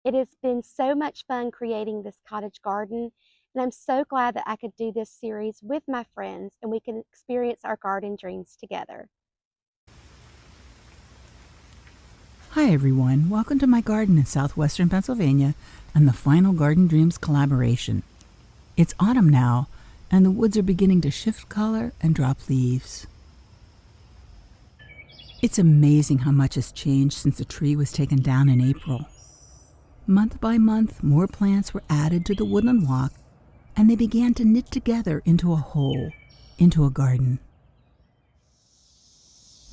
It has been so much fun creating this cottage garden, and I'm so glad that I could do this series with my friends and we can experience our garden dreams together. Hi everyone, welcome to my garden in southwestern Pennsylvania and the final Garden Dreams collaboration. It's autumn now, and the woods are beginning to shift color and drop leaves. It's amazing how much has changed since the tree was taken down in April. Month by month, more plants were added to the woodland walk, and they began to knit together into a whole, into a garden.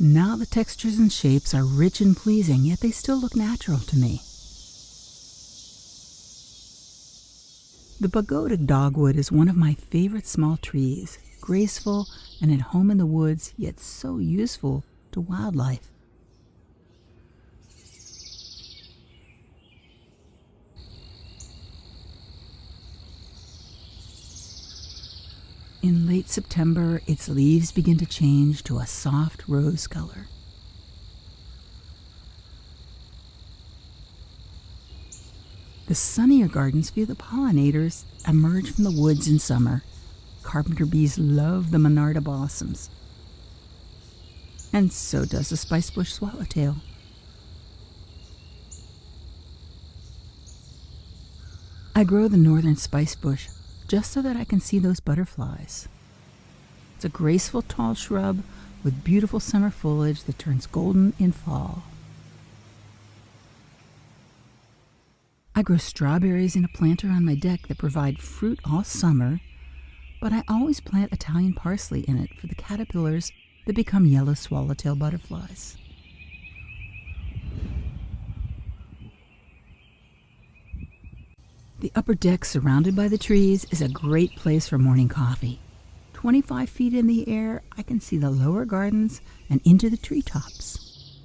Now the textures and shapes are rich and pleasing, yet they still look natural to me. The pagoda dogwood is one of my favorite small trees, graceful and at home in the woods, yet so useful to wildlife. In late September, its leaves begin to change to a soft rose color. The sunnier gardens feel the pollinators emerge from the woods in summer. Carpenter bees love the monarda blossoms. And so does the spicebush swallowtail. I grow the northern spicebush just so that I can see those butterflies. It's a graceful tall shrub with beautiful summer foliage that turns golden in fall. I grow strawberries in a planter on my deck that provide fruit all summer, but I always plant Italian parsley in it for the caterpillars that become yellow swallowtail butterflies. The upper deck surrounded by the trees is a great place for morning coffee. 25 feet in the air, I can see the lower gardens and into the treetops.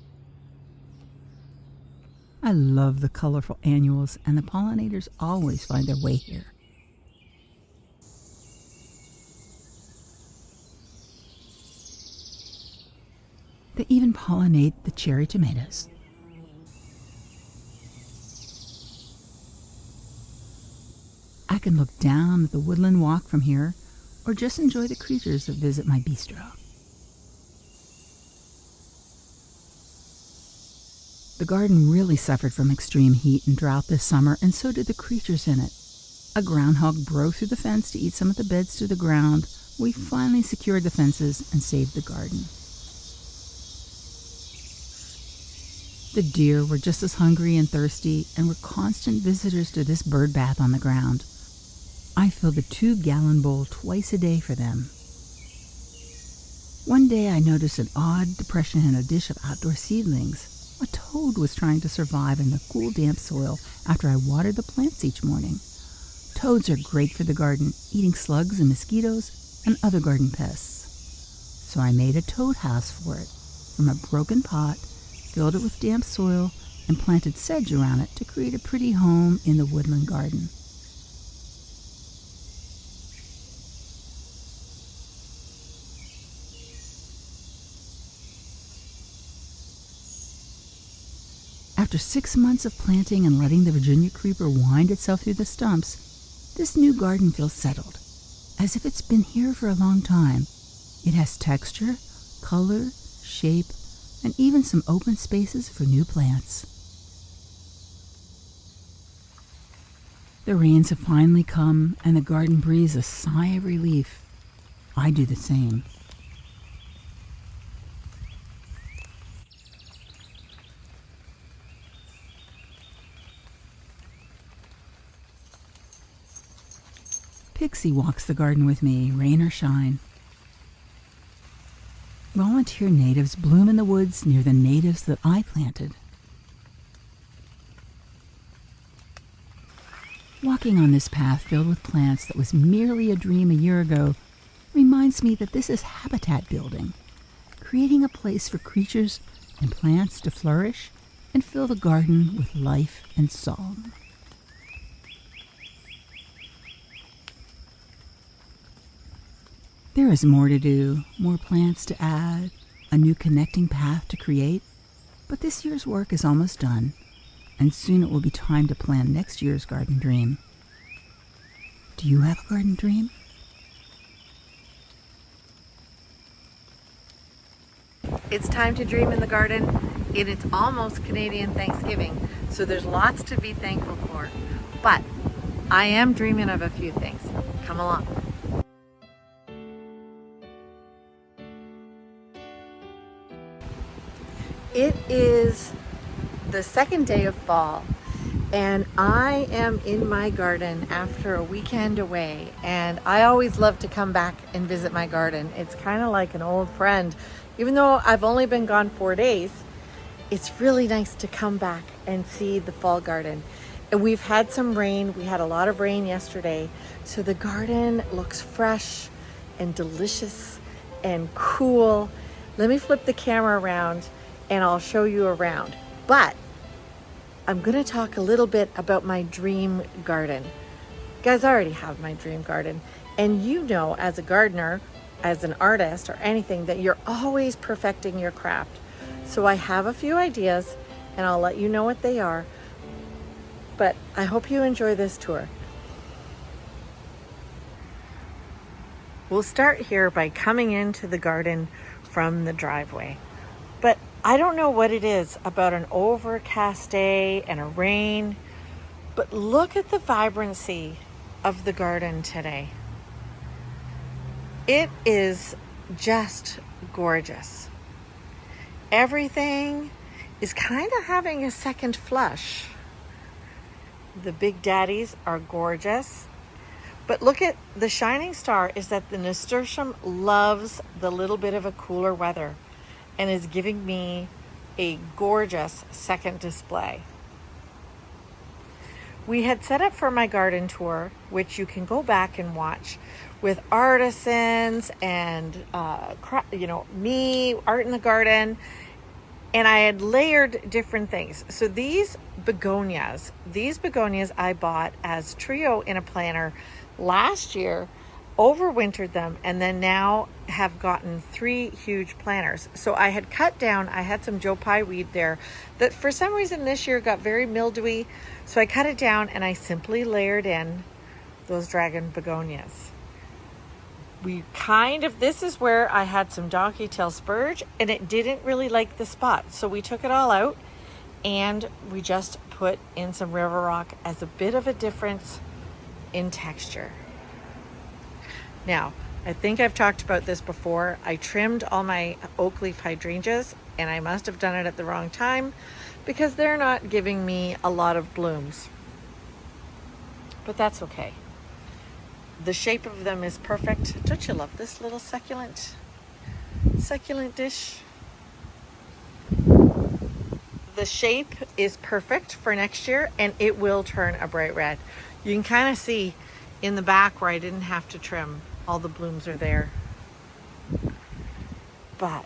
I love the colorful annuals, and the pollinators always find their way here. They even pollinate the cherry tomatoes. I can look down at the woodland walk from here, or just enjoy the creatures that visit my bistro. The garden really suffered from extreme heat and drought this summer, and so did the creatures in it. A groundhog broke through the fence to eat some of the beds to the ground. We finally secured the fences and saved the garden. The deer were just as hungry and thirsty and were constant visitors to this bird bath on the ground. I fill the 2-gallon bowl twice a day for them. One day I noticed an odd depression in a dish of outdoor seedlings. A toad was trying to survive in the cool, damp soil after I watered the plants each morning. Toads are great for the garden, eating slugs and mosquitoes and other garden pests. So I made a toad house for it from a broken pot, filled it with damp soil, and planted sedge around it to create a pretty home in the woodland garden. After 6 months of planting and letting the Virginia creeper wind itself through the stumps, this new garden feels settled, as if it's been here for a long time. It has texture, color, shape, and even some open spaces for new plants. The rains have finally come, and the garden breathes a sigh of relief. I do the same. Pixie walks the garden with me, rain or shine. Volunteer natives bloom in the woods near the natives that I planted. Walking on this path filled with plants that was merely a dream a year ago reminds me that this is habitat building, creating a place for creatures and plants to flourish and fill the garden with life and song. There is more to do, more plants to add, a new connecting path to create, but this year's work is almost done. and soon it will be time to plan next year's garden dream. Do you have a garden dream? It's time to dream in the garden, and it's almost Canadian Thanksgiving, so there's lots to be thankful for. But I am dreaming of a few things. Come along. It is the second day of fall, and I am in my garden after a weekend away, and I always love to come back and visit my garden. It's kind of like an old friend. Even though I've only been gone 4 days, it's really nice to come back and see the fall garden. And we've had some rain. We had a lot of rain yesterday, so the garden looks fresh and delicious and cool. Let me flip the camera around and I'll show you around. But I'm gonna talk a little bit about my dream garden. Guys, I already have my dream garden. And you know, as a gardener, as an artist or anything, that you're always perfecting your craft. So I have a few ideas and I'll let you know what they are. But I hope you enjoy this tour. We'll start here by coming into the garden from the driveway. But I don't know what it is about an overcast day and a rain, but look at the vibrancy of the garden today. It is just gorgeous. Everything is kind of having a second flush. The big daddies are gorgeous. But look at the shining star is that the nasturtium loves the little bit of a cooler weather and is giving me a gorgeous second display. We had set up for my garden tour, which you can go back and watch, with artisans and me, art in the garden, and I had layered different things. So these begonias I bought as trio in a planter last year, overwintered them, and then now have gotten 3 huge planters. So I had cut down, I had some Joe Pye weed there that for some reason this year got very mildewy. So I cut it down and I simply layered in those dragon begonias. This is where I had some donkey tail spurge and it didn't really like the spot. So we took it all out and we just put in some river rock as a bit of a difference in texture. Now, I think I've talked about this before. I trimmed all my oak leaf hydrangeas and I must have done it at the wrong time because they're not giving me a lot of blooms. But that's okay. The shape of them is perfect. Don't you love this little succulent dish? The shape is perfect for next year and it will turn a bright red. You can kind of see in the back where I didn't have to trim. All the blooms are there. But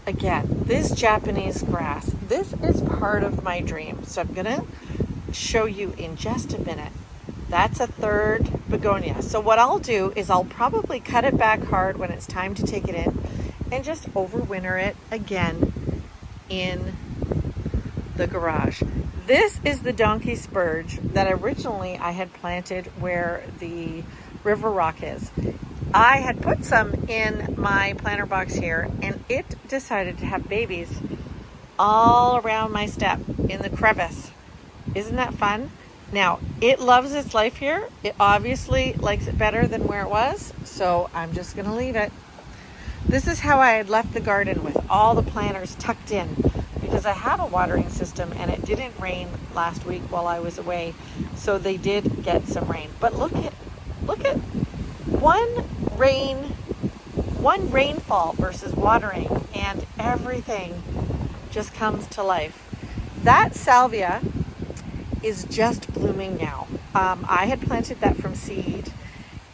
again, this Japanese grass, this is part of my dream. So I'm gonna show you in just a minute. That's a 3rd begonia. So what I'll do is I'll probably cut it back hard when it's time to take it in and just overwinter it again in the garage. This is the donkey spurge that originally I had planted where the river rock is. I had put some in my planter box here and it decided to have babies all around my step in the crevice. Isn't that fun? Now, it loves its life here. It obviously likes it better than where it was, so I'm just gonna leave it. This is how I had left the garden with all the planters tucked in because I have a watering system and it didn't rain last week while I was away, so they did get some rain. But look at one rainfall versus watering and everything just comes to life. That salvia is just blooming now. I had planted that from seed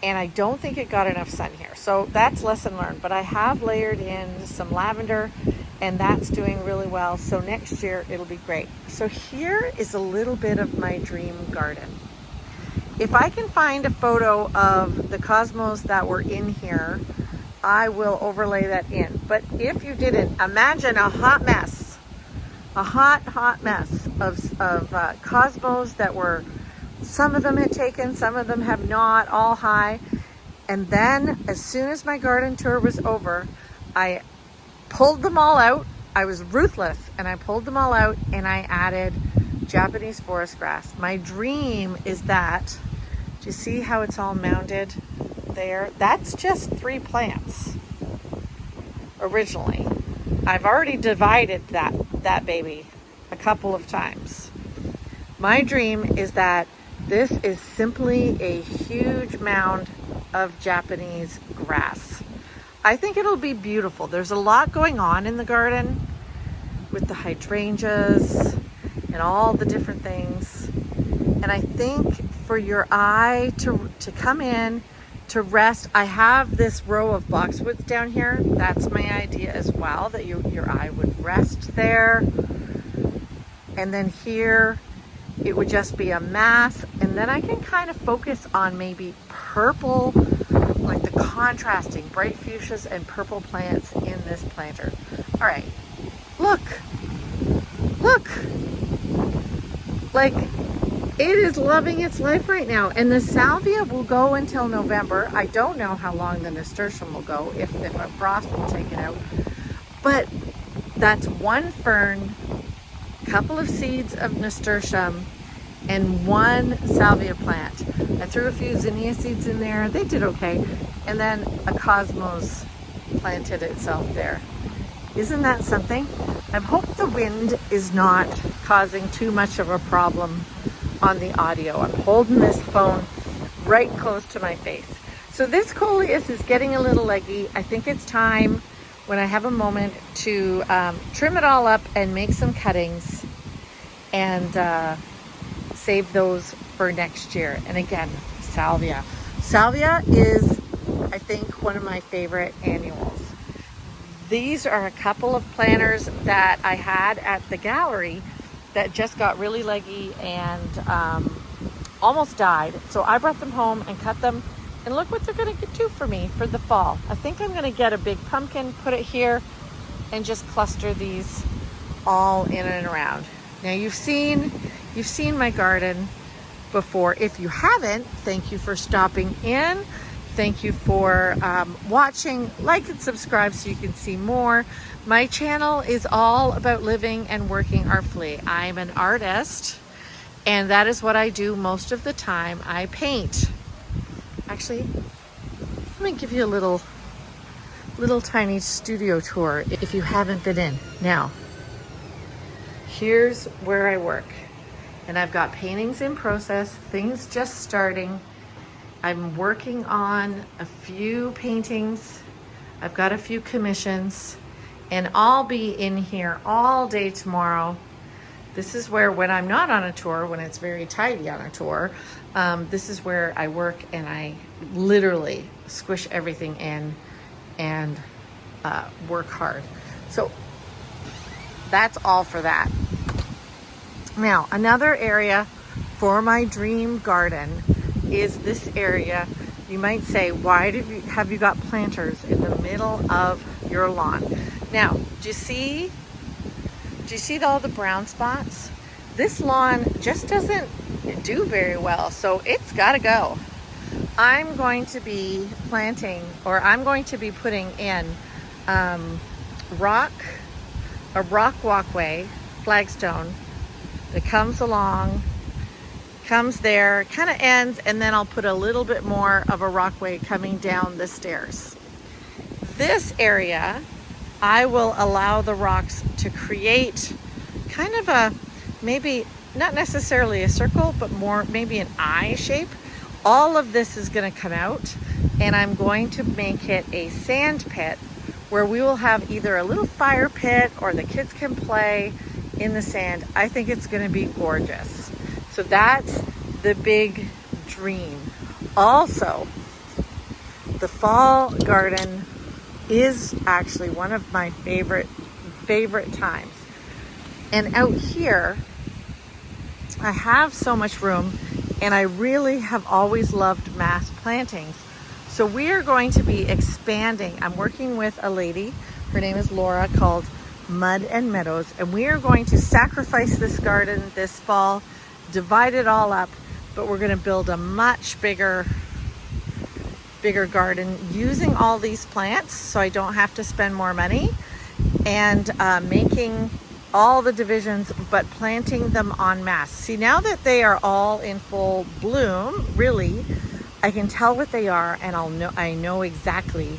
and I don't think it got enough sun here. So that's lesson learned, but I have layered in some lavender and that's doing really well. So next year it'll be great. So here is a little bit of my dream garden. If I can find a photo of the cosmos that were in here, I will overlay that in. But if you didn't, imagine a hot mess a hot mess of cosmos that were, some of them had taken, some of them have not, all high. And then as soon as my garden tour was over, I pulled them all out. I was ruthless and I pulled them all out and I added Japanese forest grass. My dream is that, do you see how it's all mounded there? That's just 3 plants originally. I've already divided that baby a couple of times. My dream is that this is simply a huge mound of Japanese grass. I think it'll be beautiful. There's a lot going on in the garden with the hydrangeas and all the different things. And I think for your eye to come in, to rest, I have this row of boxwoods down here. That's my idea as well, that your eye would rest there. And then here, it would just be a mass. And then I can kind of focus on maybe purple, like the contrasting bright fuchsias and purple plants in this planter. All right, look, like it is loving its life right now. And the salvia will go until November. I don't know how long the nasturtium will go, if a frost will take it out. But that's 1 fern, couple of seeds of nasturtium, and 1 salvia plant. I threw a few zinnia seeds in there. They did okay. And then a cosmos planted itself there. Isn't that something? I hope the wind is not causing too much of a problem on the audio. I'm holding this phone right close to my face. So this coleus is getting a little leggy. I think it's time, when I have a moment, to trim it all up and make some cuttings and save those for next year. And again, salvia. Salvia is, I think, one of my favorite annuals. These are a couple of planters that I had at the gallery that just got really leggy and almost died. So I brought them home and cut them, and look what they're gonna do for me for the fall. I think I'm gonna get a big pumpkin, put it here, and just cluster these all in and around. Now you've seen my garden before. If you haven't, thank you for stopping in. Thank you for watching. Like and subscribe so you can see more. My channel is all about living and working artfully. I'm an artist, and that is what I do most of the time. I paint. Actually, let me give you a little tiny studio tour if you haven't been in. Now, here's where I work. And I've got paintings in process, things just starting. I'm working on a few paintings. I've got a few commissions, and I'll be in here all day tomorrow. This is where, when I'm not on a tour, when it's very tidy on a tour, this is where I work, and I literally squish everything in and work hard. So that's all for that. Now, another area for my dream garden is this area. You might say, why have you got planters in the middle of your lawn? Now, do you see all the brown spots? This lawn just doesn't do very well, so it's got to go. I'm going to be planting, or I'm going to be putting in a rock walkway, flagstone, that comes along, comes there, kind of ends, and then I'll put a little bit more of a rockway coming down the stairs. This area, I will allow the rocks to create kind of a, maybe not necessarily a circle, but more maybe an eye shape. All of this is going to come out, and I'm going to make it a sand pit where we will have either a little fire pit or the kids can play in the sand. I think it's going to be gorgeous. So that's the big dream. Also, the fall garden is actually one of my favorite times. And out here, I have so much room, and I really have always loved mass plantings. So we are going to be expanding. I'm working with a lady, her name is Laura, called Mud and Meadows, and we are going to sacrifice this garden this fall, divide it all up, but we're going to build a much bigger garden using all these plants so I don't have to spend more money, and making all the divisions but planting them en masse. See, now that they are all in full bloom, really, I can tell what they are, and I know exactly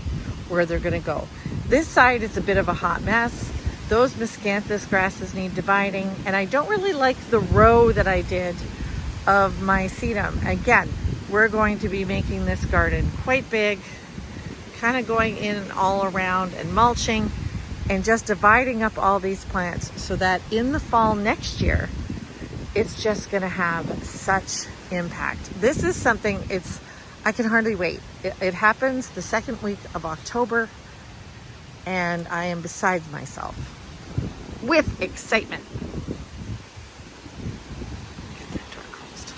where they're going to go. This side is a bit of a hot mess. Those miscanthus grasses need dividing, and I don't really like the row that I did of my sedum. Again, we're going to be making this garden quite big, kind of going in all around and mulching and just dividing up all these plants so that in the fall next year, it's just going to have such impact. This is something, I can hardly wait. It happens the second week of October, and I am beside myself with excitement. Get that door closed.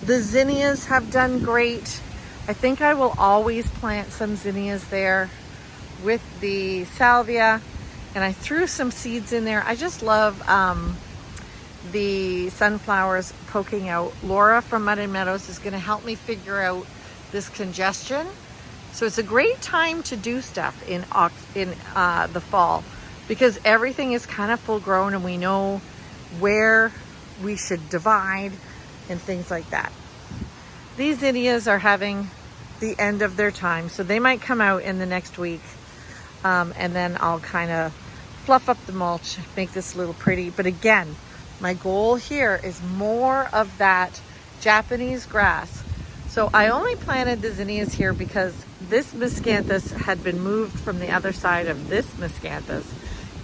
The zinnias have done great. I think I will always plant some zinnias there with the salvia, and I threw some seeds in there. I just love the sunflowers poking out. Laura from Mud and Meadows is going to help me figure out this congestion. So it's a great time to do stuff in the fall, because everything is kind of full grown and we know where we should divide and things like that. These zinnias are having the end of their time, so they might come out in the next week, and then I'll kind of fluff up the mulch, make this a little pretty. But again, my goal here is more of that Japanese grass. So I only planted the zinnias here because this miscanthus had been moved from the other side of this miscanthus.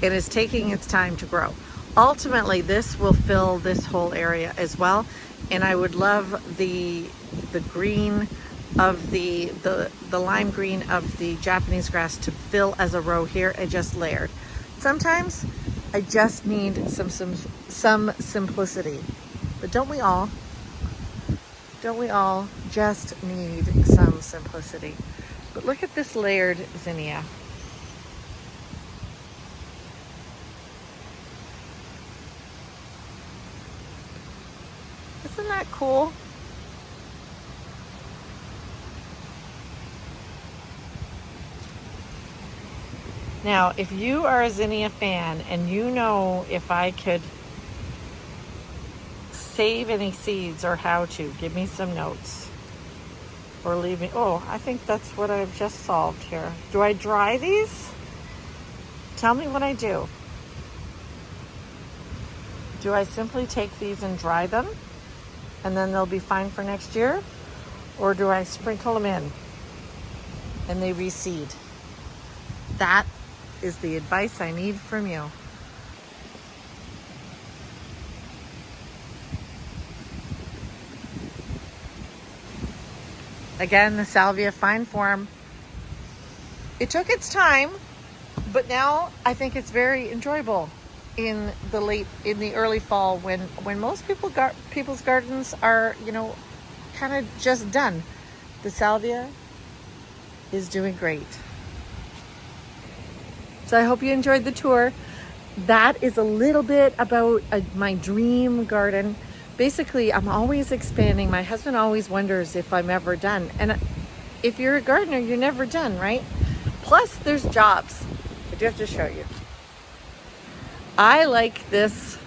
It is taking its time to grow. Ultimately, this will fill this whole area as well, and I would love the green of the lime green of the Japanese grass to fill as a row here and just layered. Sometimes I just need some simplicity, but don't we all? Don't we all just need some simplicity? But look at this layered zinnia. Isn't that cool? Now, if you are a zinnia fan and you know if I could save any seeds or how to, give me some notes. Or leave me, oh, I think that's what I've just solved here. Do I dry these? Tell me what I do. Do I simply take these and dry them and then they'll be fine for next year? Or do I sprinkle them in and they reseed? That is the advice I need from you. Again, the salvia, fine form. It took its time, but now I think it's very enjoyable in the early fall when most people's gardens are, kind of just done. The salvia is doing great. So I hope you enjoyed the tour. That is a little bit about my dream garden. Basically, I'm always expanding. My husband always wonders if I'm ever done. And if you're a gardener, you're never done, right? Plus, there's jobs. I do have to show you. I like this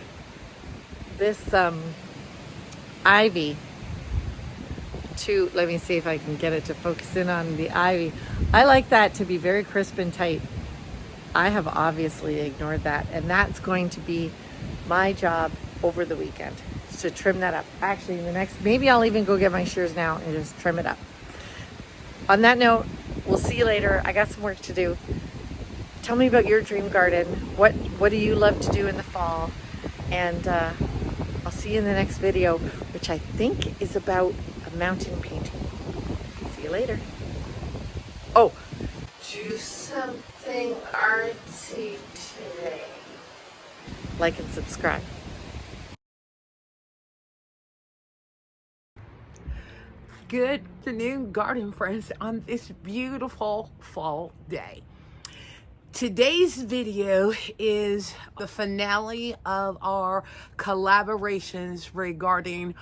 ivy to, let me see if I can get it to focus in on the ivy. I like that to be very crisp and tight. I have obviously ignored that, and that's going to be my job over the weekend, to trim that up. Actually, maybe I'll even go get my shears now and just trim it up. On that note, we'll see you later. I got some work to do. Tell me about your dream garden. What do you love to do in the fall? And I'll see you in the next video, which I think is about a mountain painting. See you later. Oh, do something artsy today. Like and subscribe. Good afternoon, garden friends, on this beautiful fall day. Today's video is the finale of our collaborations regarding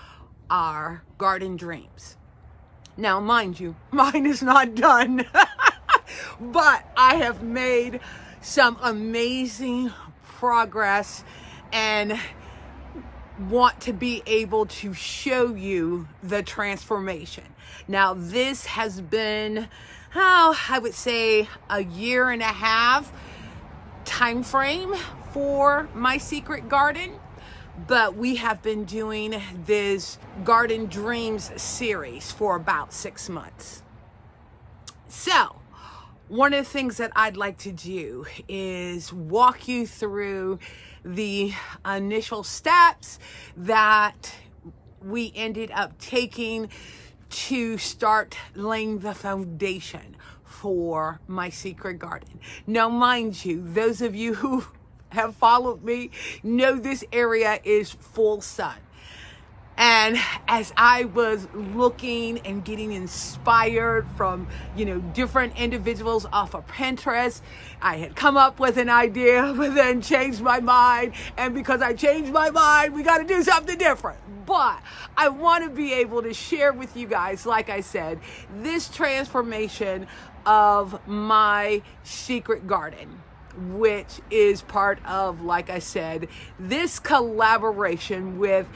our garden dreams. Now, mind you, mine is not done, but I have made some amazing progress and want to be able to show you the transformation. Now, this has been, I would say, a year and a half time frame for my secret garden, but we have been doing this Garden Dreams series for about 6 months. So, one of the things that I'd like to do is walk you through the initial steps that we ended up taking to start laying the foundation for my secret garden. Now, mind you, those of you who have followed me know this area is full sun. And as I was looking and getting inspired from, different individuals off of Pinterest, I had come up with an idea, but then changed my mind. And because I changed my mind, we got to do something different. But I want to be able to share with you guys, like I said, this transformation of my secret garden, which is part of, like I said, this collaboration with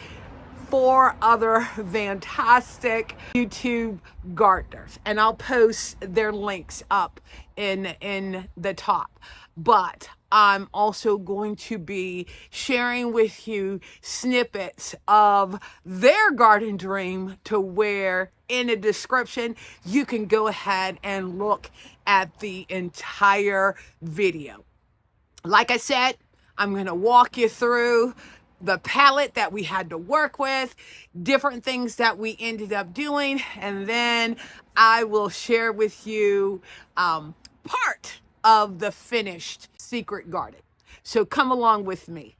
4 other fantastic YouTube gardeners, and I'll post their links up in the top. But I'm also going to be sharing with you snippets of their garden dream, to where in the description you can go ahead and look at the entire video. Like I said, I'm going to walk you through the palette that we had to work with, different things that we ended up doing, and then I will share with you part of the finished secret garden. So come along with me.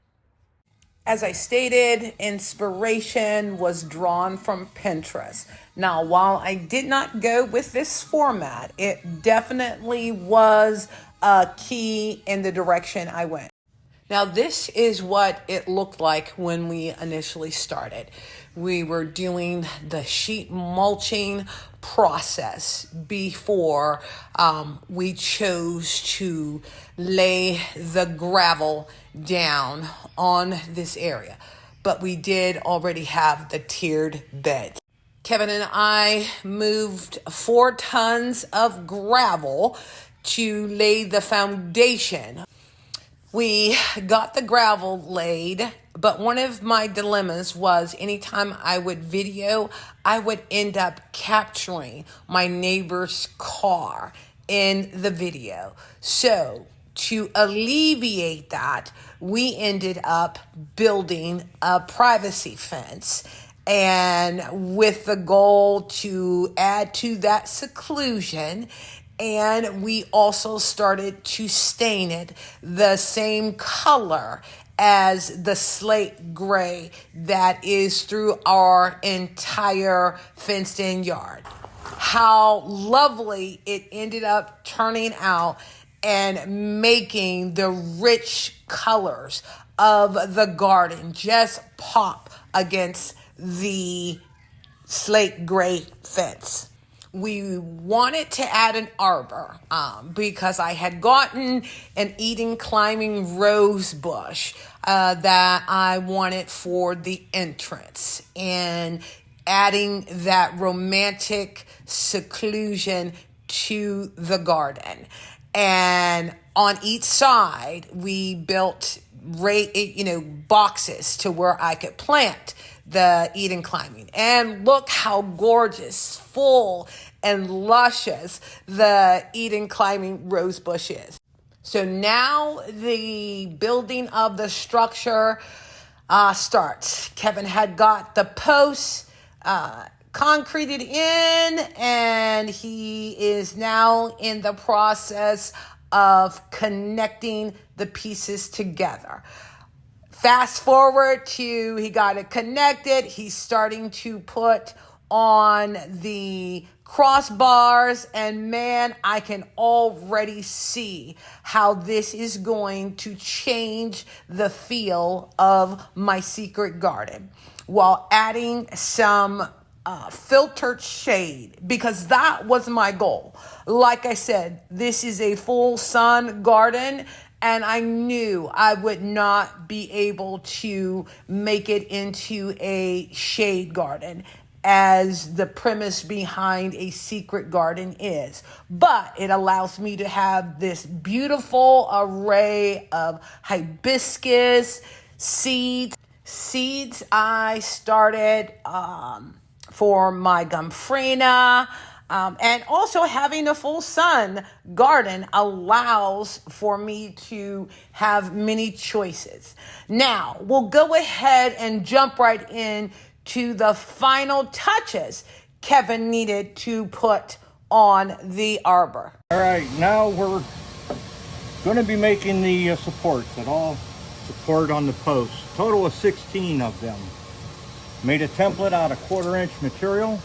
As I stated, inspiration was drawn from Pinterest. Now, while I did not go with this format, it definitely was a key in the direction I went. Now, this is what it looked like when we initially started. We were doing the sheet mulching process before we chose to lay the gravel down on this area. But we did already have the tiered beds. Kevin and I moved 4 tons of gravel to lay the foundation. We got the gravel laid, but one of my dilemmas was anytime I would video, I would end up capturing my neighbor's car in the video. So to alleviate that, we ended up building a privacy fence, and with the goal to add to that seclusion. And we also started to stain it the same color as the slate gray that is through our entire fenced in yard. How lovely it ended up turning out and making the rich colors of the garden just pop against the slate gray fence. We wanted to add an arbor because I had gotten an Eden climbing rose bush that I wanted for the entrance, and adding that romantic seclusion to the garden. And on each side, we built boxes to where I could plant the Eden climbing. And look how gorgeous, full, and luscious the Eden climbing rose bush is. So now the building of the structure starts. Kevin had got the posts concreted in, and he is now in the process of connecting the pieces together. Fast forward to he got it connected. He's starting to put on the crossbars, and man, I can already see how this is going to change the feel of my secret garden while adding some filtered shade, because that was my goal. Like I said, this is a full sun garden, and I knew I would not be able to make it into a shade garden as the premise behind a secret garden is. But it allows me to have this beautiful array of hibiscus seeds. Seeds I started for my gomphrena. And also having a full sun garden allows for me to have many choices. Now, we'll go ahead and jump right in to the final touches Kevin needed to put on the arbor. All right, now we're going to be making the supports that all support on the posts. Total of 16 of them. Made a template out of 1/4 inch material,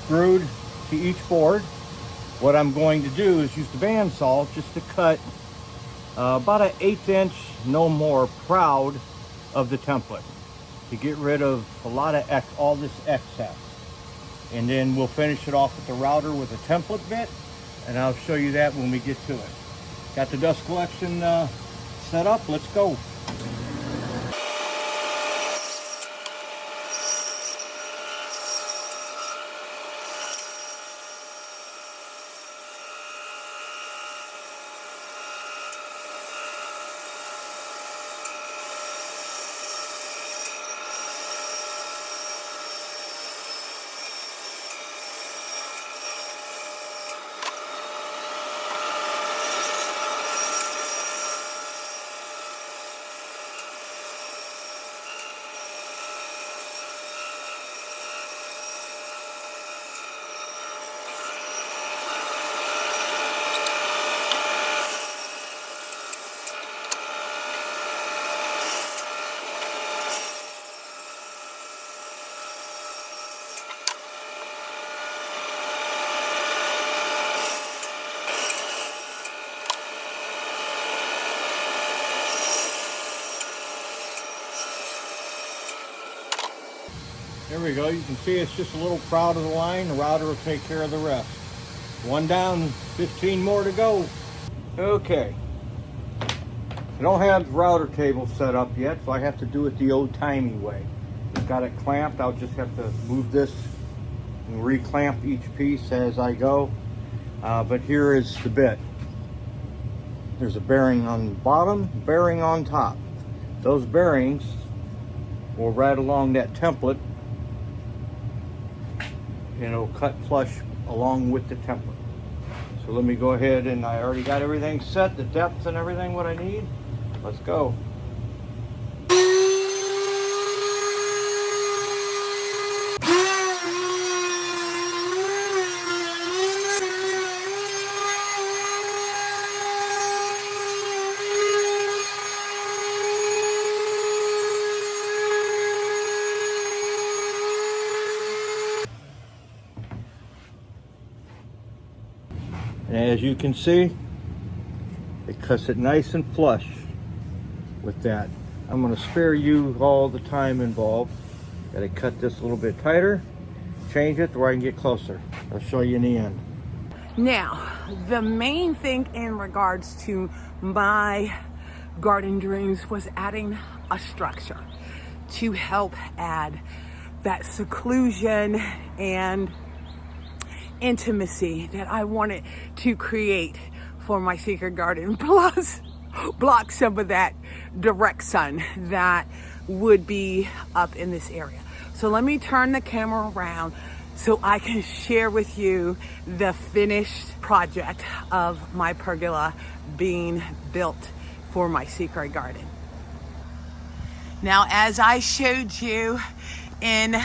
screwed to each board. What I'm going to do is use the bandsaw just to cut about an 1/8 inch, no more, proud of the template, to get rid of a lot of all this excess. And then we'll finish it off with the router with a template bit, and I'll show you that when we get to it. Got the dust collection set up. Let's go. There we go. You can see it's just a little proud of the line. The router will take care of the rest. One down, 15 more to go. Okay. I don't have the router table set up yet, so I have to do it the old-timey way. I've got it clamped. I'll just have to move this and reclamp each piece as I go. But here is the bit. There's a bearing on the bottom, bearing on top. Those bearings will ride along that template, and it'll cut flush along with the template. So let me go ahead, and I already got everything set, the depth and everything what I need. Let's go. And as you can see, it cuts it nice and flush with that. I'm going to spare you all the time involved. Got to cut this a little bit tighter, change it to where I can get closer. I'll show you in the end. Now, the main thing in regards to my garden dreams was adding a structure to help add that seclusion and intimacy that I wanted to create for my secret garden, plus block some of that direct sun that would be up in this area. So let me turn the camera around so I can share with you the finished project of my pergola being built for my secret garden. Now, as I showed you in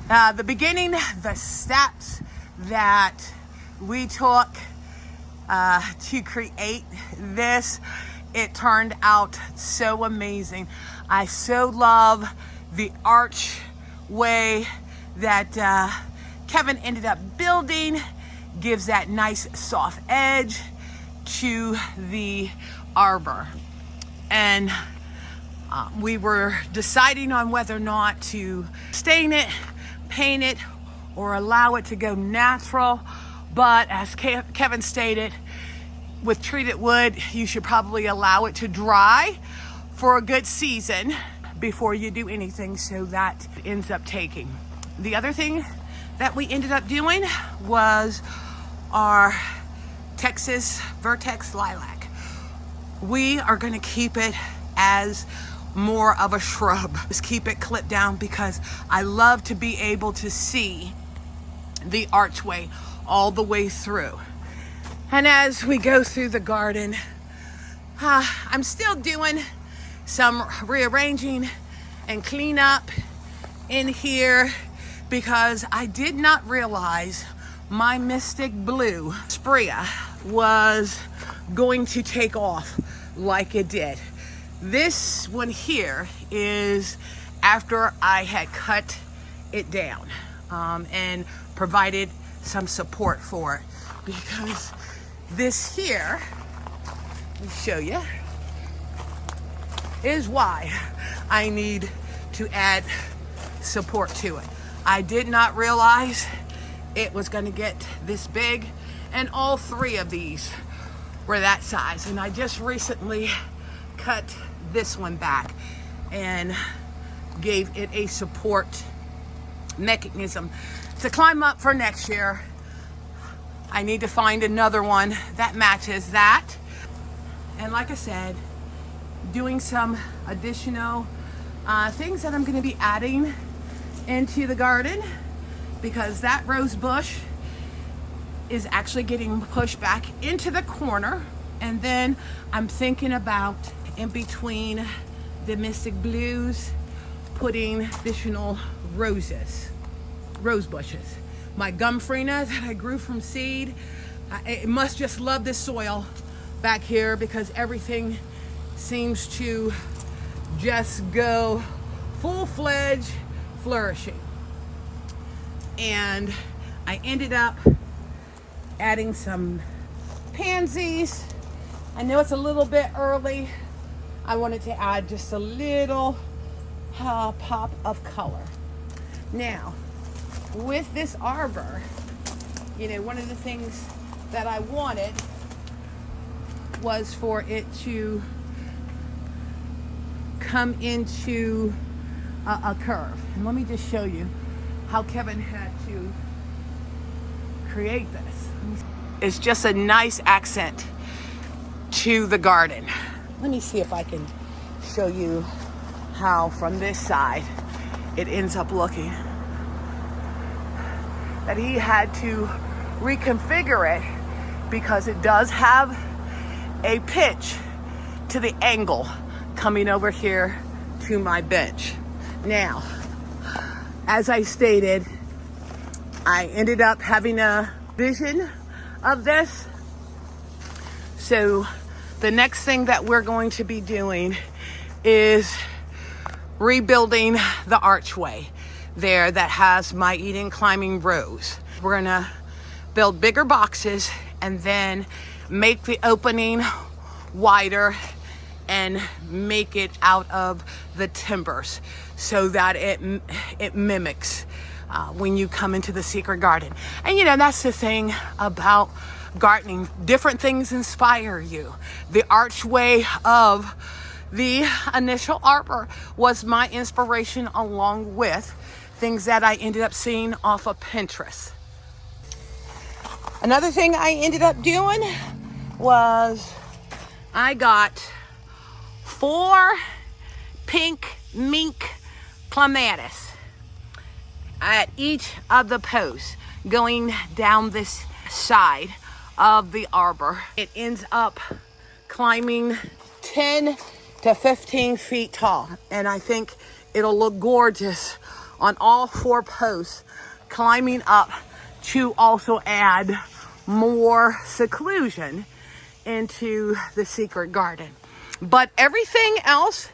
the beginning, the steps that we took to create this, it turned out so amazing. I so love the archway that Kevin ended up building gives that nice soft edge to the arbor. And we were deciding on whether or not to stain it, paint it, or allow it to go natural. But as Kevin stated, with treated wood, you should probably allow it to dry for a good season before you do anything, so that ends up taking. The other thing that we ended up doing was our Texas Vertex Lilac. We are going to keep it as more of a shrub. Just keep it clipped down because I love to be able to see the archway all the way through. And as we go through the garden, I'm still doing some rearranging and cleanup in here because I did not realize my Mystic Blue Sprea was going to take off like it did. This one here is after I had cut it down and provided some support for it, because this here, let me show you, is why I need to add support to it. I did not realize it was going to get this big, and all three of these were that size. And I just recently cut this one back and gave it a support mechanism to climb up for next year. I need to find another one that matches that. And like I said, doing some additional things that I'm going to be adding into the garden, because that rose bush is actually getting pushed back into the corner. And then I'm thinking about, in between the Mystic Blues, putting additional rose bushes. My Gumfrina that I grew from seed, it must just love this soil back here, because everything seems to just go full-fledged flourishing. And I ended up adding some pansies. I know it's a little bit early. I wanted to add just a little pop of color. Now, with this arbor, you know, one of the things that I wanted was for it to come into a curve. And let me just show you how Kevin had to create this. It's just a nice accent to the garden. Let me see if I can show you how from this side it ends up looking. That he had to reconfigure it because it does have a pitch to the angle coming over here to my bench. Now, as I stated, I ended up having a vision of this. So the next thing that we're going to be doing is rebuilding the archway there that has my Eden climbing rose. We're gonna build bigger boxes and then make the opening wider and make it out of the timbers so that it mimics when you come into the secret garden. And you know, that's the thing about gardening. Different things inspire you. The archway of the initial arbor was my inspiration, along with things that I ended up seeing off of Pinterest. Another thing I ended up doing was I got 4 pink mink clematis at each of the posts going down this side of the arbor. It ends up climbing 10 to 15 feet tall, and I think it'll look gorgeous on all 4 posts, climbing up to also add more seclusion into the secret garden. But everything else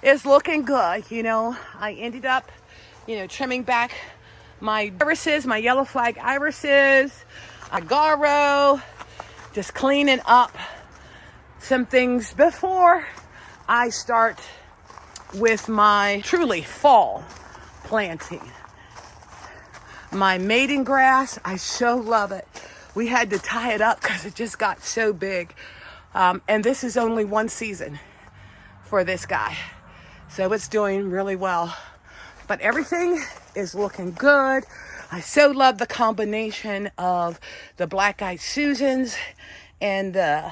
is looking good. You know, I ended up, trimming back my irises, my yellow flag irises, agaro, just cleaning up some things before I start with my truly fall planting. My maiden grass, I so love it. We had to tie it up because it just got so big. And this is only one season for this guy. So it's doing really well. But everything is looking good. I so love the combination of the black-eyed Susans and the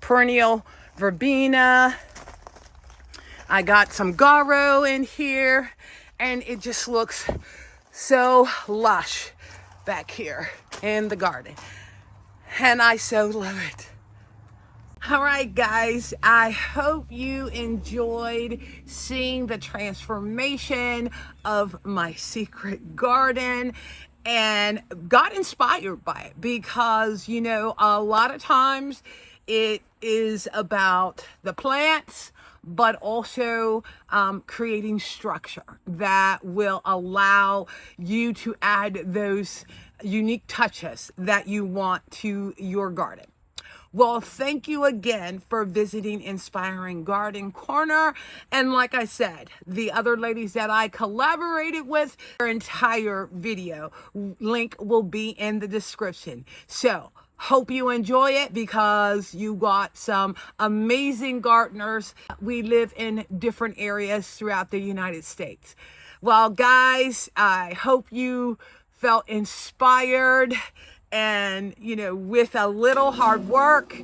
perennial verbena. I got some garo in here, and it just looks so lush back here in the garden. And I so love it. All right, guys, I hope you enjoyed seeing the transformation of my secret garden and got inspired by it because, you know, a lot of times it is about the plants, but also creating structure that will allow you to add those unique touches that you want to your garden. Well, thank you again for visiting Inspiring Garden Corner. And like I said, the other ladies that I collaborated with, their entire video link will be in the description. So hope you enjoy it because you got some amazing gardeners. We live in different areas throughout the United States. Well, guys, I hope you felt inspired and, you know, with a little hard work,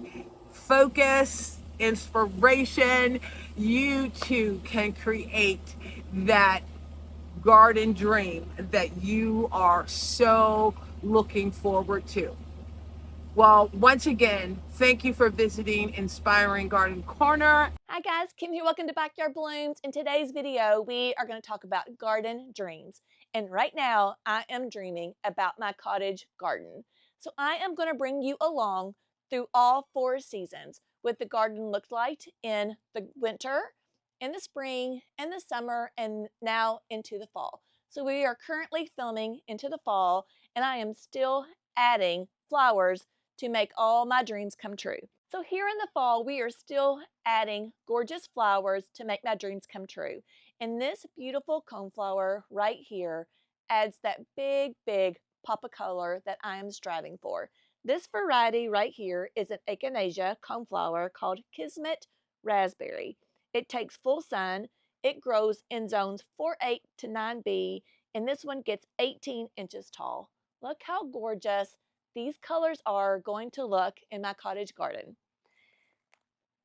focus, inspiration, you too can create that garden dream that you are so looking forward to. Well, once again, thank you for visiting Inspiring Garden Corner. Hi guys, Kim here. Welcome to Backyard Blooms. In today's video, we are going to talk about garden dreams. And right now, I am dreaming about my cottage garden. So I am going to bring you along through all 4 seasons, what the garden looked like in the winter, in the spring, in the summer, and now into the fall. So we are currently filming into the fall, and I am still adding flowers to make all my dreams come true. So here in the fall, we are still adding gorgeous flowers to make my dreams come true. And this beautiful coneflower right here adds that big, big pop of color that I am striving for. This variety right here is an echinacea coneflower called Kismet Raspberry. It takes full sun. It grows in zones 4A to 9B, and this one gets 18 inches tall. Look how gorgeous these colors are going to look in my cottage garden.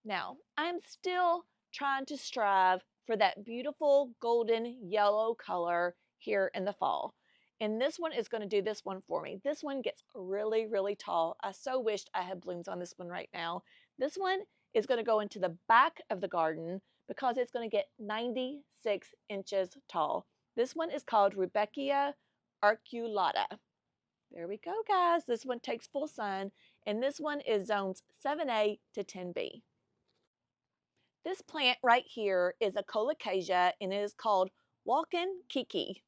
Now, I'm still trying to strive for that beautiful golden yellow color here in the fall. And this one is going to do this one for me. This one gets really, really tall. I so wished I had blooms on this one right now. This one is going to go into the back of the garden because it's going to get 96 inches tall. This one is called Rudbeckia arcuata. There we go, guys. This one takes full sun, and this one is zones 7A to 10B. This plant right here is a colocasia, and it is called Walkin' Kiki.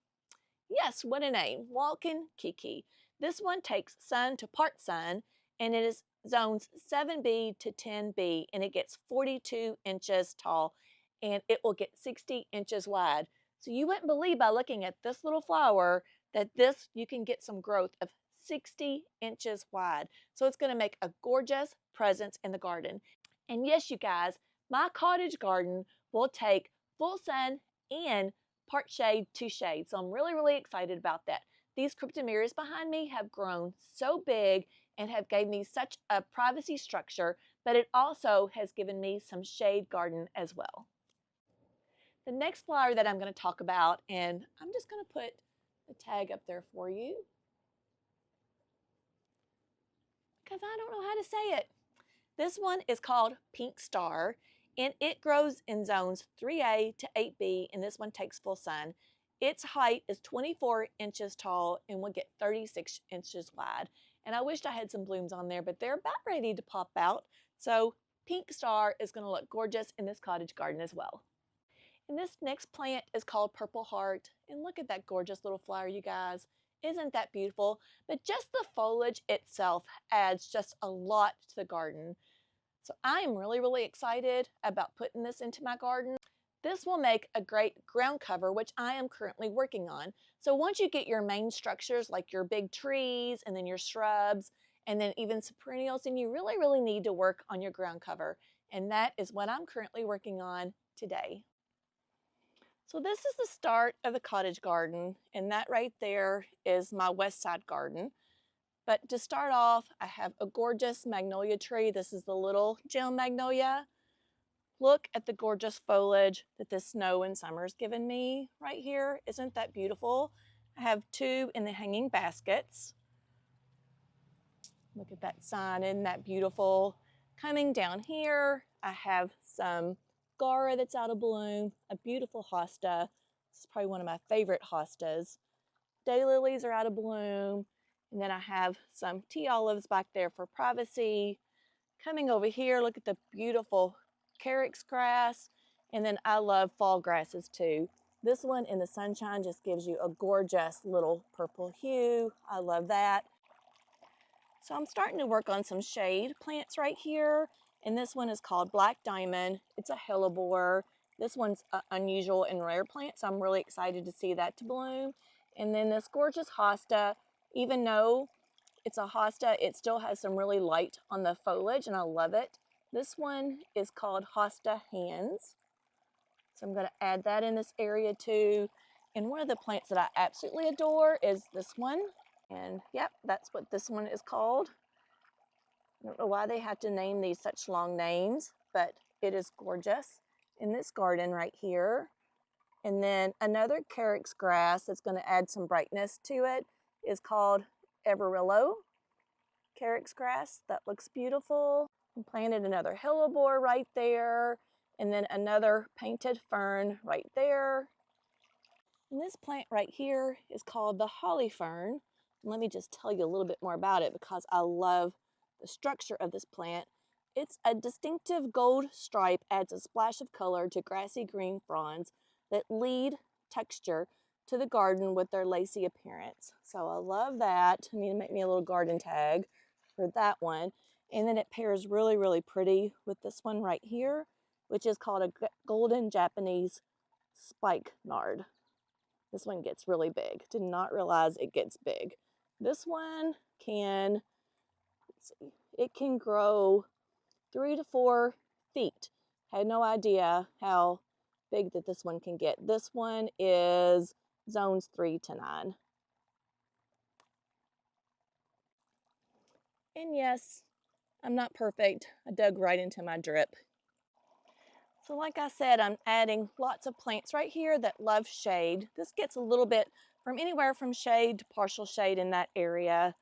Yes, what a name, Walkin' Kiki. This one takes sun to part sun, and it is zones 7B to 10B, and it gets 42 inches tall, and it will get 60 inches wide. So you wouldn't believe by looking at this little flower that this, you can get some growth of 60 inches wide. So it's going to make a gorgeous presence in the garden. And yes, you guys, my cottage garden will take full sun and part shade to shade. So I'm really, really excited about that. These cryptomerias behind me have grown so big and have gave me such a privacy structure, but it also has given me some shade garden as well. The next flower that I'm going to talk about, and I'm just going to put the tag up there for you because I don't know how to say it. This one is called Pink Star, and it grows in zones 3A to 8B, and this one takes full sun. Its height is 24 inches tall and will get 36 inches wide. And I wished I had some blooms on there, but they're about ready to pop out. So Pink Star is going to look gorgeous in this cottage garden as well. And this next plant is called Purple Heart. And look at that gorgeous little flower, you guys. Isn't that beautiful? But just the foliage itself adds just a lot to the garden. So I am really excited about putting this into my garden. This will make a great ground cover, which I am currently working on. So once you get your main structures, like your big trees and then your shrubs, and then even some perennials, then you really need to work on your ground cover. And that is what I'm currently working on today. So this is the start of the cottage garden, and that right there is my west side garden. But to start off, I have a gorgeous magnolia tree. This is the little gem magnolia. Look at the gorgeous foliage that the snow and summer's given me right here. Isn't that beautiful? I have 2 in the hanging baskets. Look at that sign, isn't that beautiful? Coming down here, I have some Gara that's out of bloom, a beautiful hosta. This is probably one of my favorite hostas. Daylilies are out of bloom. And then I have some tea olives back there for privacy. Coming over here, look at the beautiful carex grass. And then I love fall grasses too. This one in the sunshine just gives you a gorgeous little purple hue. I love that. So I'm starting to work on some shade plants right here. And this one is called Black Diamond. It's a hellebore. This one's an unusual and rare plant, so I'm really excited to see that to bloom. And then this gorgeous hosta, even though it's a hosta, it still has some really light on the foliage, and I love it. This one is called Hosta Hands. So I'm going to add that in this area too. And one of the plants that I absolutely adore is this one. And yep, that's what this one is called. I don't know why they have to name these such long names, but it is gorgeous in this garden right here. And then another carex grass that's going to add some brightness to it is called Everillo carex grass. That looks beautiful. I planted another hellebore right there, and then another painted fern right there. And this plant right here is called the holly fern. And let me just tell you a little bit more about it because I love the structure of this plant. It's a distinctive gold stripe, adds a splash of color to grassy green fronds that lead texture to the garden with their lacy appearance. So I love that. I need to make me a little garden tag for that one. And then it pairs really pretty with this one right here, which is called a golden Japanese spikenard. This one gets really big. Did not realize it gets big. This one can, let's see, it can grow 3 to 4 feet. Had no idea how big that this one can get. This one is zones 3 to 9. And yes, I'm not perfect. I dug right into my drip. So like I said, I'm adding lots of plants right here that love shade. This gets a little bit from anywhere from shade to partial shade in that area.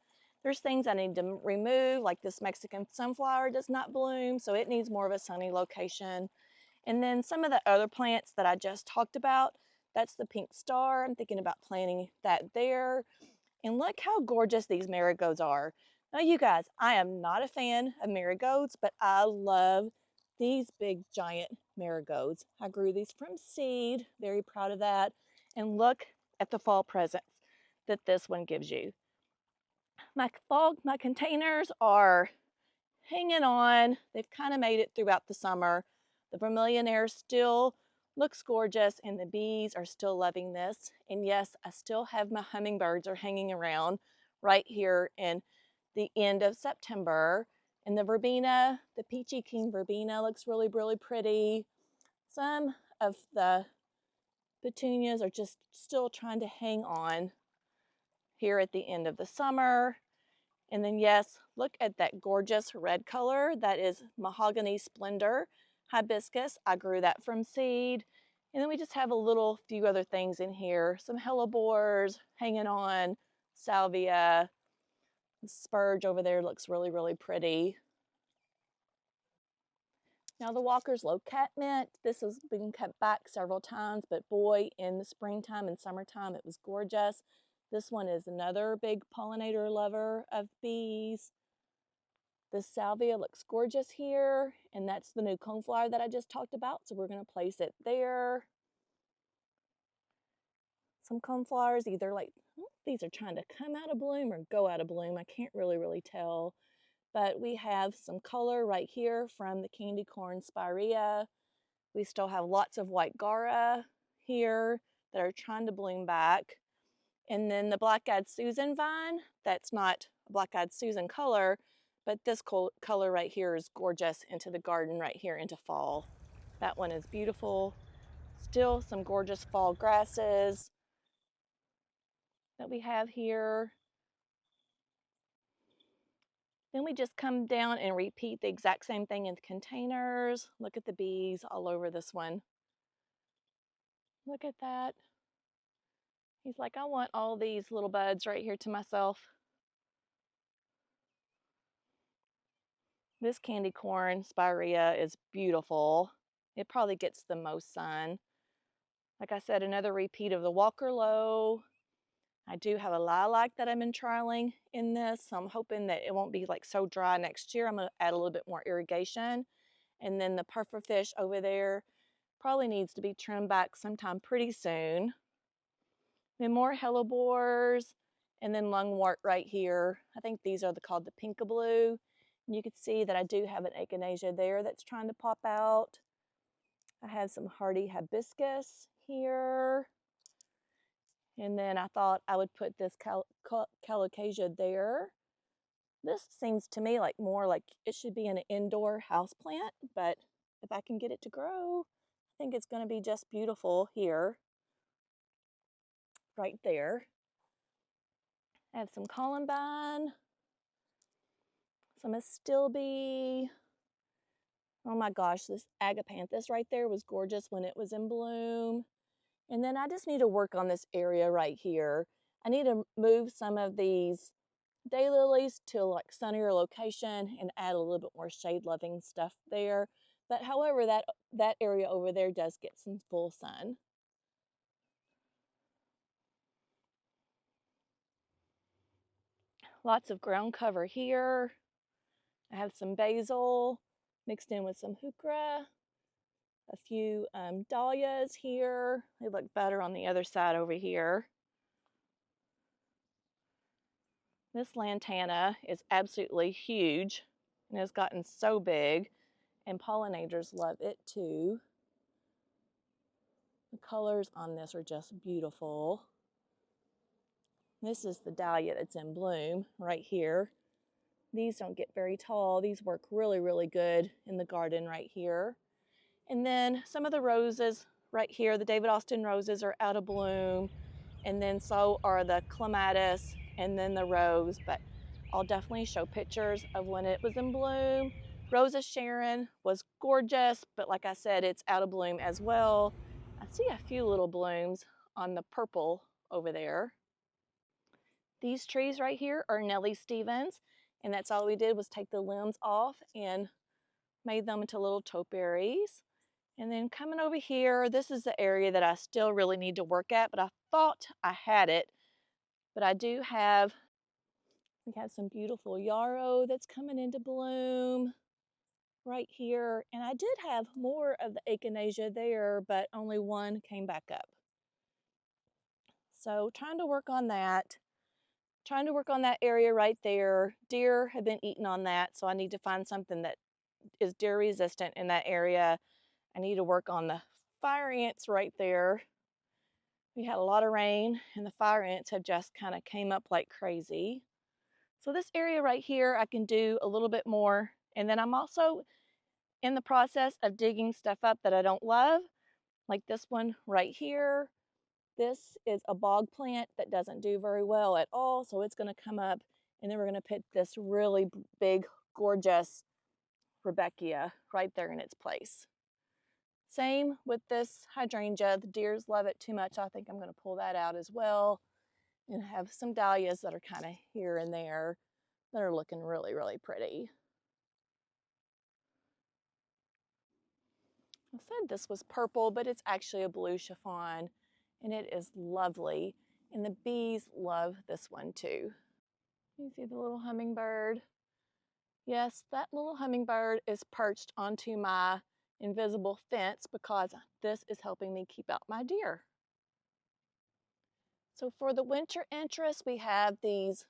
There's things I need to remove, like this Mexican sunflower does not bloom, so it needs more of a sunny location. And then some of the other plants that I just talked about, that's the pink star. I'm thinking about planting that there. And look how gorgeous these marigolds are. Now you guys, I am not a fan of marigolds, but I love these big giant marigolds. I grew these from seed, very proud of that. And look at the fall presents that this one gives you. My containers are hanging on. They've kind of made it throughout the summer. The vermilion air still looks gorgeous and the bees are still loving this. And yes, I still have my hummingbirds are hanging around right here in the end of September. And the verbena, the peachy king verbena looks really pretty. Some of the petunias are just still trying to hang on here at the end of the summer. And then yes, look at that gorgeous red color. That is Mahogany Splendor hibiscus. I grew that from seed. And then we just have a few other things in here. Some hellebores hanging on, salvia. The spurge over there looks really pretty. Now the Walker's Low Catmint, this has been cut back several times, but boy, in the springtime and summertime, it was gorgeous. This one is another big pollinator lover of bees. This salvia looks gorgeous here, and that's the new coneflower that I just talked about, so we're going to place it there. some coneflowers, either like, these are trying to come out of bloom or go out of bloom. I can't really tell. But we have some color right here from the candy corn spirea. We still have lots of white gaura here that are trying to bloom back. And then the black-eyed Susan vine, that's not a black-eyed Susan color, but this color right here is gorgeous into the garden right here into fall. That one is beautiful. Still some gorgeous fall grasses that we have here. Then we just come down and repeat the exact same thing in the containers. Look at the bees all over this one. Look at that. He's like, I want all these little buds right here to myself. This candy corn spirea is beautiful. It probably gets the most sun. Like I said, another repeat of the Walker Low. I do have a lilac that I've been trialing in this, so I'm hoping that it won't be like so dry next year. I'm going to add a little bit more irrigation. And then the pufferfish over there probably needs to be trimmed back sometime pretty soon. Then more hellebores, and then lungwort right here. I think these are called the pinkaboo. And you can see that I do have an echinacea there that's trying to pop out. I have some hardy hibiscus here. And then I thought I would put this colocasia there. This seems to me like more like it should be an indoor house plant, but if I can get it to grow, I think it's going to be just beautiful here, right there. I have some columbine, some astilbe. Oh my gosh, this agapanthus right there was gorgeous when it was in bloom. And then I just need to work on this area right here. I need to move some of these daylilies to like sunnier location and add a little bit more shade loving stuff there. But however, that area over there does get some full sun. Lots of ground cover here. I have some basil mixed in with some heuchera. A few dahlias here. They look better on the other side over here. This lantana is absolutely huge and has gotten so big, and pollinators love it too. The colors on this are just beautiful. This is the dahlia that's in bloom right here. These don't get very tall. These work really good in the garden right here. And then some of the roses right here, the David Austin roses are out of bloom. And then so are the clematis and then the rose. But I'll definitely show pictures of when it was in bloom. Rosa Sharon was gorgeous, but like I said, it's out of bloom as well. I see a few little blooms on the purple over there. These trees right here are Nellie Stevens, and that's all we did was take the limbs off and made them into little topiaries. And then coming over here, this is the area that I still really need to work at, but I thought I had it. But I do have, we have some beautiful yarrow that's coming into bloom right here. And I did have more of the echinacea there, but only one came back up. So trying to work on that. Trying to work on that area right there. Deer have been eating on that, so I need to find something that is deer resistant in that area. I need to work on the fire ants right there. We had a lot of rain and the fire ants have just kind of came up like crazy. So this area right here, I can do a little bit more. And then I'm also in the process of digging stuff up that I don't love, like this one right here. This is a bog plant that doesn't do very well at all, so it's going to come up, and then we're going to put this really big, gorgeous Rebecca right there in its place. Same with this hydrangea. The deers love it too much. I think I'm going to pull that out as well and have some dahlias that are kind of here and there that are looking really pretty. I said this was purple, but it's actually a blue chiffon, and it is lovely. And the bees love this one too. You see the little hummingbird? Yes, that little hummingbird is perched onto my invisible fence because this is helping me keep out my deer. So for the winter interest, we have these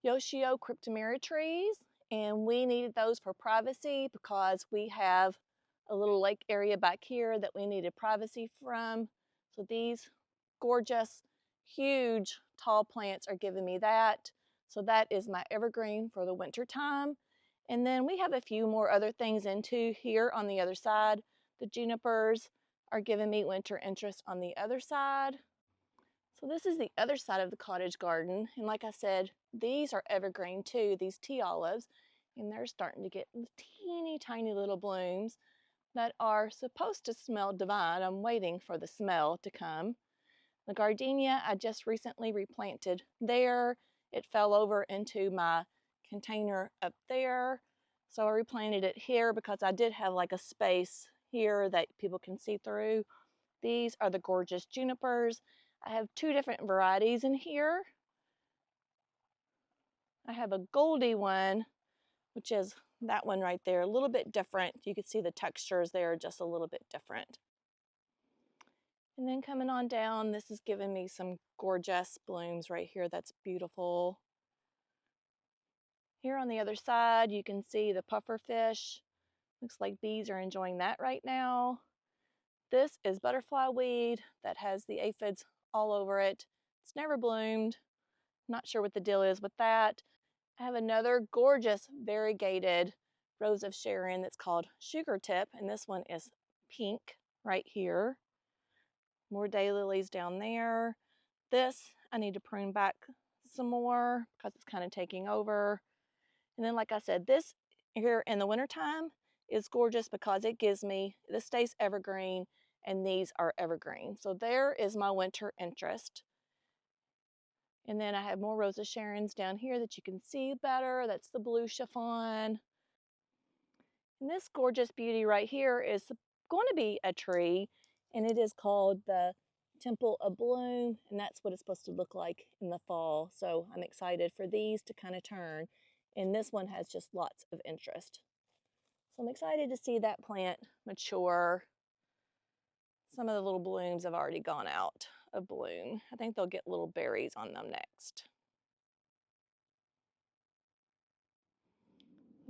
Yoshio cryptomera trees, and we needed those for privacy because we have a little lake area back here that we needed privacy from. So these gorgeous, huge, tall plants are giving me that. So that is my evergreen for the winter time. And then we have a few more other things into here on the other side. The junipers are giving me winter interest on the other side. So this is the other side of the cottage garden, and like I said, these are evergreen too, these tea olives, and they're starting to get teeny tiny little blooms that are supposed to smell divine. I'm waiting for the smell to come. The gardenia I just recently replanted there. It fell over into my container up there, so I replanted it here because I did have like a space here that people can see through. These are the gorgeous junipers. I have two different varieties in here. I have a goldy one, which is that one right there, a little bit different. You can see the textures there are just a little bit different. And then coming on down, this is giving me some gorgeous blooms right here. That's beautiful. Here on the other side, you can see the pufferfish. Looks like bees are enjoying that right now. This is butterfly weed that has the aphids all over it. It's never bloomed. Not sure what the deal is with that. I have another gorgeous variegated rose of Sharon that's called Sugar Tip, and this one is pink right here. More daylilies down there. This I need to prune back some more because it's kind of taking over. And then like I said, this here in the wintertime is gorgeous because it gives me, this stays evergreen and these are evergreen. So there is my winter interest. And then I have more Rose of Sharons down here that you can see better. That's the blue chiffon. And this gorgeous beauty right here is going to be a tree, and it is called the Temple of Bloom, and that's what it's supposed to look like in the fall. So I'm excited for these to kind of turn, and this one has just lots of interest. So I'm excited to see that plant mature. Some of the little blooms have already gone out of bloom. I think they'll get little berries on them next.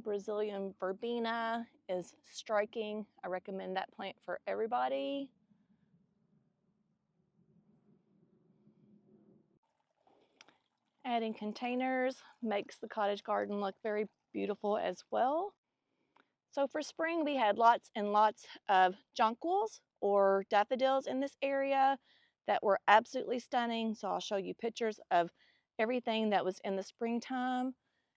Brazilian verbena is striking. I recommend that plant for everybody. Adding containers makes the cottage garden look very beautiful as well. So for spring, we had lots and lots of jonquils or daffodils in this area that were absolutely stunning. So I'll show you pictures of everything that was in the springtime.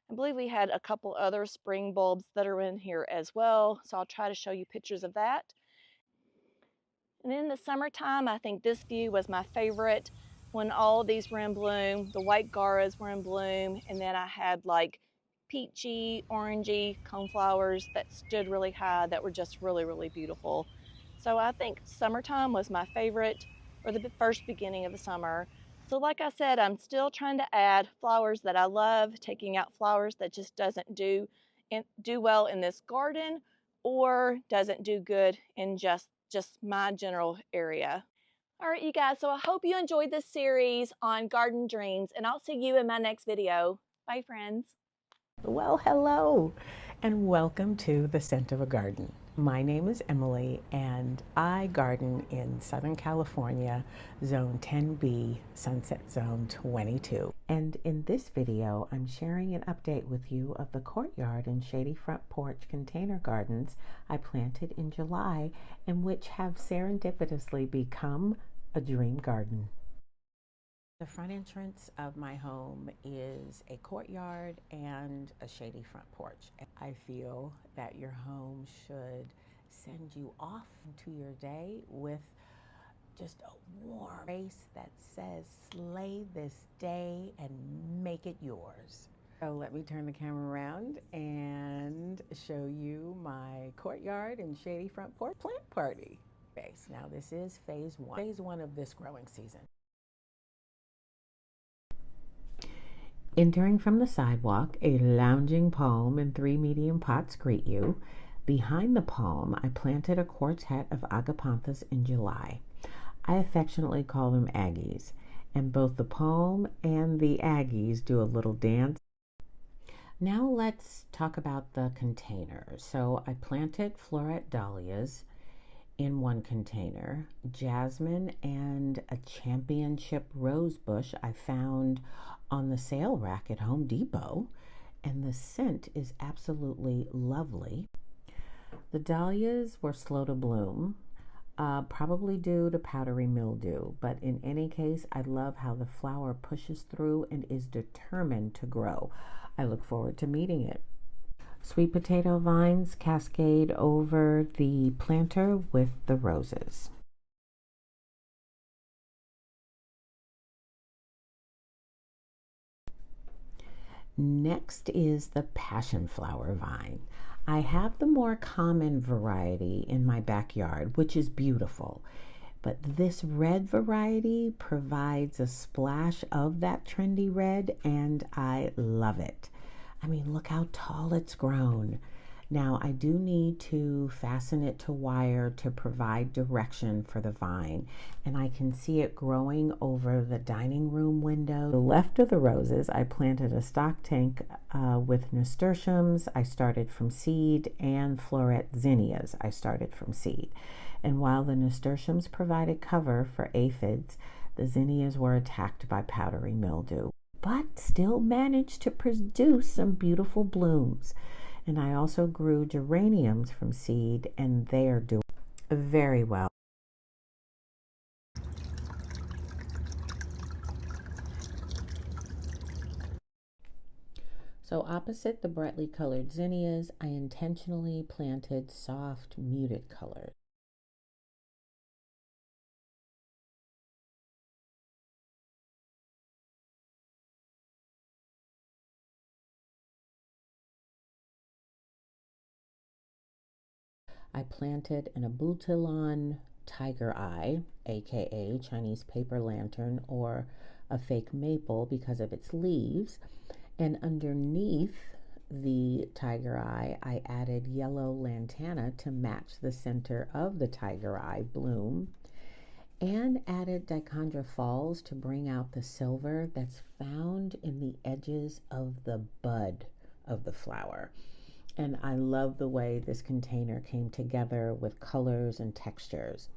I believe we had a couple other spring bulbs that are in here as well. So I'll try to show you pictures of that. And in the summertime, I think this view was my favorite when all these were in bloom. The white garas were in bloom, and then I had like peachy, orangey coneflowers that stood really high that were just really, really beautiful. So I think summertime was my favorite, or the first beginning of the summer. So like I said, I'm still trying to add flowers that I love, taking out flowers that just doesn't do well in this garden or doesn't do good in just my general area. All right, you guys, so I hope you enjoyed this series on garden dreams, and I'll see you in my next video. Bye, friends. Well, hello, and welcome to The Scent of a Garden. My name is Emily, and I garden in Southern California, Zone 10B, Sunset Zone 22. And in this video, I'm sharing an update with you of the courtyard and shady front porch container gardens I planted in July, and which have serendipitously become a dream garden. The front entrance of my home is a courtyard and a shady front porch. I feel that your home should send you off into your day with just a warm face that says, slay this day and make it yours. So let me turn the camera around and show you my courtyard and shady front porch plant party space. Now this is phase one of this growing season. Entering from the sidewalk, a lounging palm and 3 medium pots greet you. Behind the palm, I planted a quartet of agapanthus in July. I affectionately call them Aggies, and both the palm and the Aggies do a little dance. Now let's talk about the container. So I planted floret dahlias in one container, jasmine and a championship rose bush I found on the sale rack at Home Depot, and the scent is absolutely lovely. The dahlias were slow to bloom, probably due to powdery mildew, but in any case, I love how the flower pushes through and is determined to grow. I look forward to meeting it. Sweet potato vines cascade over the planter with the roses. Next is the passion flower vine. I have the more common variety in my backyard, which is beautiful. But this red variety provides a splash of that trendy red, and I love it. I mean, look how tall it's grown. Now, I do need to fasten it to wire to provide direction for the vine, and I can see it growing over the dining room window. To the left of the roses, I planted a stock tank with nasturtiums. I started from seed, and floret zinnias I started from seed. And while the nasturtiums provided cover for aphids, the zinnias were attacked by powdery mildew, but still managed to produce some beautiful blooms. And I also grew geraniums from seed, and they are doing very well. So opposite the brightly colored zinnias, I intentionally planted soft, muted colors. I planted an abutilon tiger eye, aka Chinese paper lantern, or a fake maple because of its leaves. And underneath the tiger eye, I added yellow lantana to match the center of the tiger eye bloom, and added dichondra falls to bring out the silver that's found in the edges of the bud of the flower. And I love the way this container came together with colors and textures.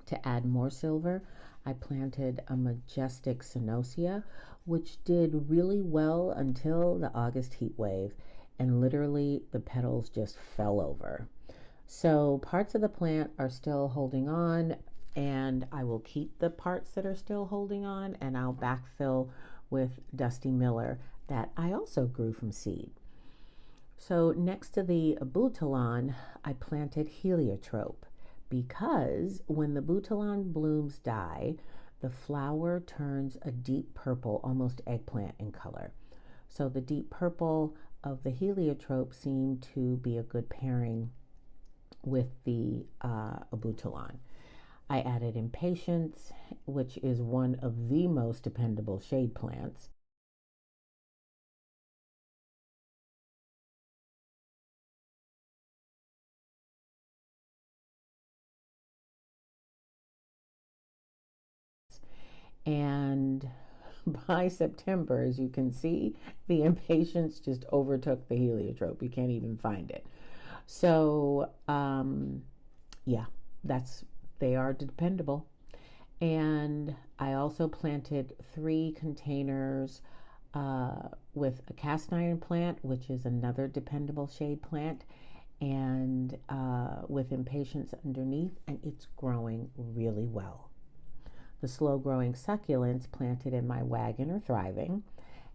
To add more silver, I planted a majestic ceanothea, which did really well until the August heat wave, and literally the petals just fell over. So parts of the plant are still holding on, and I will keep the parts that are still holding on, and I'll backfill with Dusty Miller that I also grew from seed. So next to the abutilon, I planted heliotrope, because when the abutilon blooms die, the flower turns a deep purple, almost eggplant in color. So the deep purple of the heliotrope seemed to be a good pairing with the abutilon. I added impatiens, which is one of the most dependable shade plants. And by September, as you can see, the impatiens just overtook the heliotrope. You can't even find it. So yeah, they are dependable. And I also planted 3 containers with a cast iron plant, which is another dependable shade plant, and with impatiens underneath, and it's growing really well. The slow-growing succulents planted in my wagon are thriving,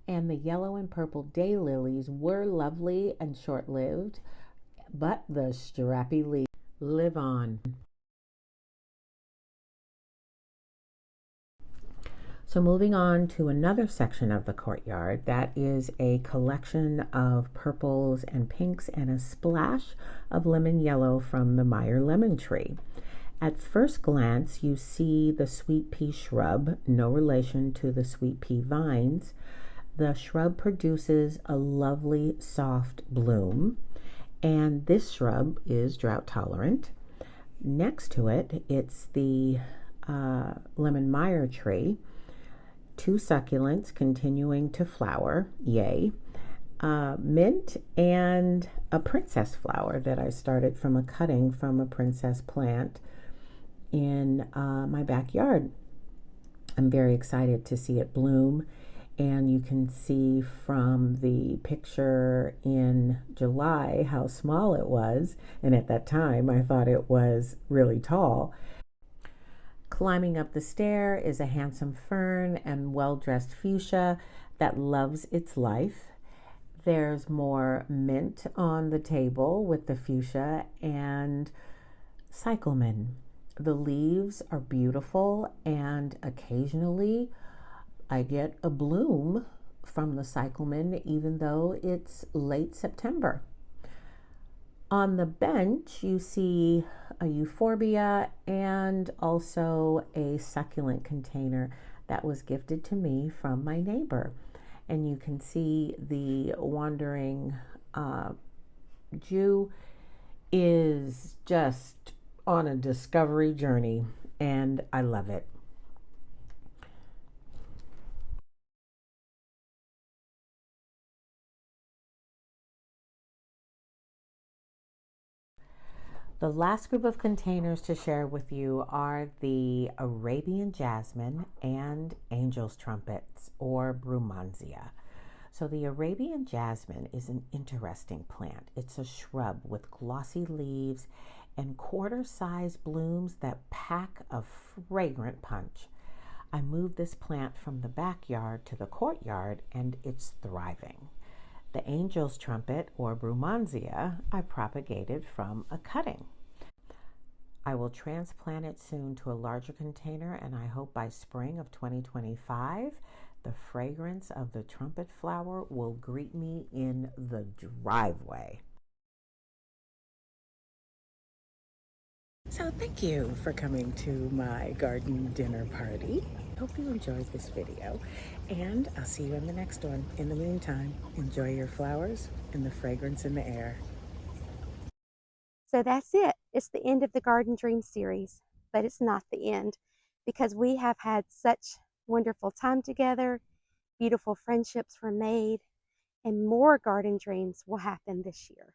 and the yellow and purple daylilies were lovely and short-lived, but the strappy leaves live on. So moving on to another section of the courtyard, that is a collection of purples and pinks and a splash of lemon yellow from the Meyer lemon tree. At first glance, you see the sweet pea shrub, no relation to the sweet pea vines. The shrub produces a lovely soft bloom, and this shrub is drought tolerant. Next to it, it's the lemon Meyer tree, 2 succulents continuing to flower, yay, mint, and a princess flower that I started from a cutting from a princess plant in my backyard. I'm very excited to see it bloom, and you can see from the picture in July how small it was, and at that time I thought it was really tall. Climbing up the stair is a handsome fern and well-dressed fuchsia that loves its life. There's more mint on the table with the fuchsia and cyclamen. The leaves are beautiful, and occasionally I get a bloom from the cyclamen even though it's late September. On the bench you see a euphorbia and also a succulent container that was gifted to me from my neighbor. And you can see the wandering Jew is just on a discovery journey, and I love it. The last group of containers to share with you are the Arabian jasmine and angel's trumpets, or brumansia. So the Arabian jasmine is an interesting plant. It's a shrub with glossy leaves and quarter-sized blooms that pack a fragrant punch. I moved this plant from the backyard to the courtyard, and it's thriving. The angel's trumpet, or brumansia, I propagated from a cutting. I will transplant it soon to a larger container, and I hope by spring of 2025, the fragrance of the trumpet flower will greet me in the driveway. So thank you for coming to my garden dinner party. Hope you enjoyed this video, and I'll see you in the next one. In the meantime, enjoy your flowers and the fragrance in the air. So that's it. It's the end of the Garden Dream series, but it's not the end, because we have had such wonderful time together, beautiful friendships were made, and more garden dreams will happen this year.